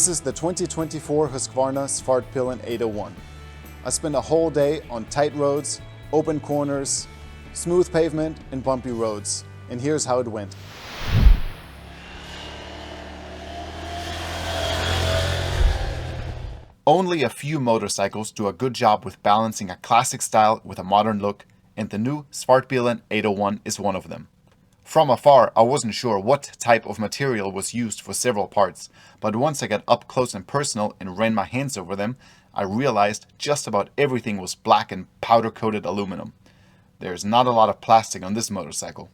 This is the 2024 Husqvarna Svartpilen 801. I spent a whole day on tight roads, open corners, smooth pavement and bumpy roads. And here's how it went. Only a few motorcycles do a good job with balancing a classic style with a modern look, and the new Svartpilen 801 is one of them. From afar, I wasn't sure what type of material was used for several parts, but once I got up close and personal and ran my hands over them, I realized just about everything was black and powder-coated aluminum. There's not a lot of plastic on this motorcycle.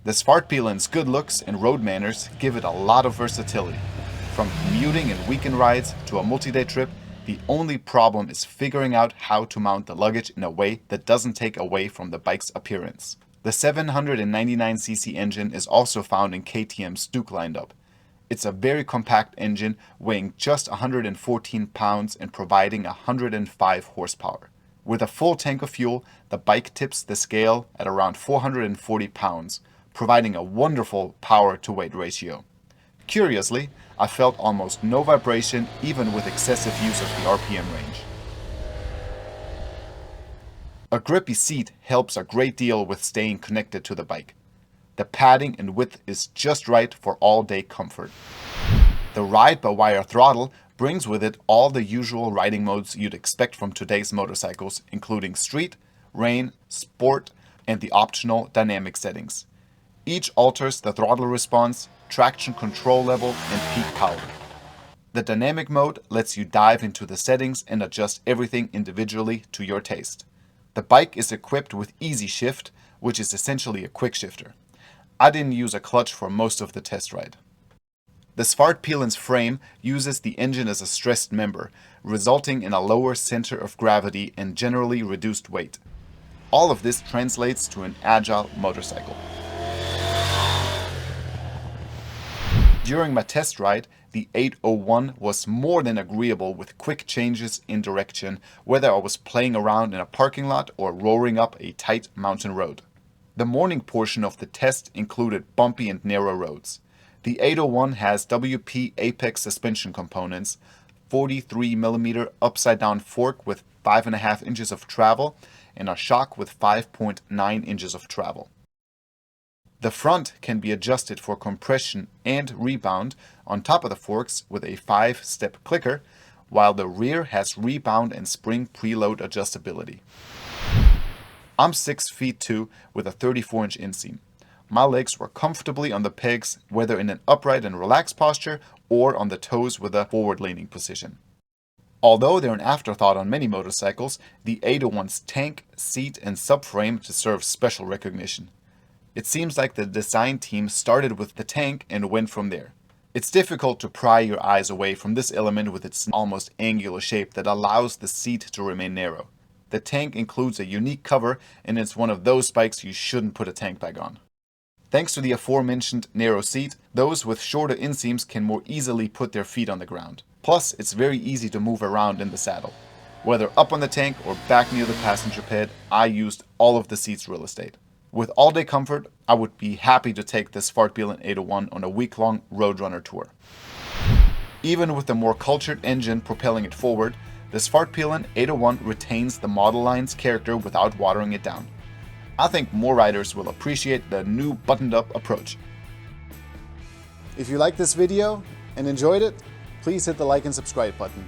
The Svartpilen's good looks and road manners give it a lot of versatility. From commuting and weekend rides to a multi-day trip, the only problem is figuring out how to mount the luggage in a way that doesn't take away from the bike's appearance. The 799cc engine is also found in KTM's Duke lineup. It's a very compact engine weighing just 114 pounds and providing 105 horsepower. With a full tank of fuel, the bike tips the scale at around 440 pounds, providing a wonderful power-to-weight ratio. Curiously, I felt almost no vibration even with excessive use of the RPM range. A grippy seat helps a great deal with staying connected to the bike. The padding and width is just right for all-day comfort. The ride-by-wire throttle brings with it all the usual riding modes you'd expect from today's motorcycles, including street, rain, sport, and the optional dynamic settings. Each alters the throttle response, traction control level, and peak power. The dynamic mode lets you dive into the settings and adjust everything individually to your taste. The bike is equipped with Easy Shift, which is essentially a quick shifter. I didn't use a clutch for most of the test ride. The Svartpilen's frame uses the engine as a stressed member, resulting in a lower center of gravity and generally reduced weight. All of this translates to an agile motorcycle. During my test ride, the 801 was more than agreeable with quick changes in direction, whether I was playing around in a parking lot or roaring up a tight mountain road. The morning portion of the test included bumpy and narrow roads. The 801 has WP Apex suspension components, 43mm upside-down fork with 5.5 inches of travel, and a shock with 5.9 inches of travel. The front can be adjusted for compression and rebound on top of the forks with a 5-step clicker, while the rear has rebound and spring preload adjustability. I'm 6'2" with a 34-inch inseam. My legs were comfortably on the pegs, whether in an upright and relaxed posture or on the toes with a forward-leaning position. Although they're an afterthought on many motorcycles, the 801's tank, seat, and subframe deserve special recognition. It seems like the design team started with the tank and went from there. It's difficult to pry your eyes away from this element with its almost angular shape that allows the seat to remain narrow. The tank includes a unique cover, and it's one of those bikes you shouldn't put a tank bag on. Thanks to the aforementioned narrow seat, those with shorter inseams can more easily put their feet on the ground. Plus, it's very easy to move around in the saddle. Whether up on the tank or back near the passenger bed, I used all of the seat's real estate. With all-day comfort, I would be happy to take this Svartpilen 801 on a week-long RoadRUNNER tour. Even with the more cultured engine propelling it forward, the Svartpilen 801 retains the model line's character without watering it down. I think more riders will appreciate the new buttoned-up approach. If you liked this video and enjoyed it, please hit the like and subscribe button.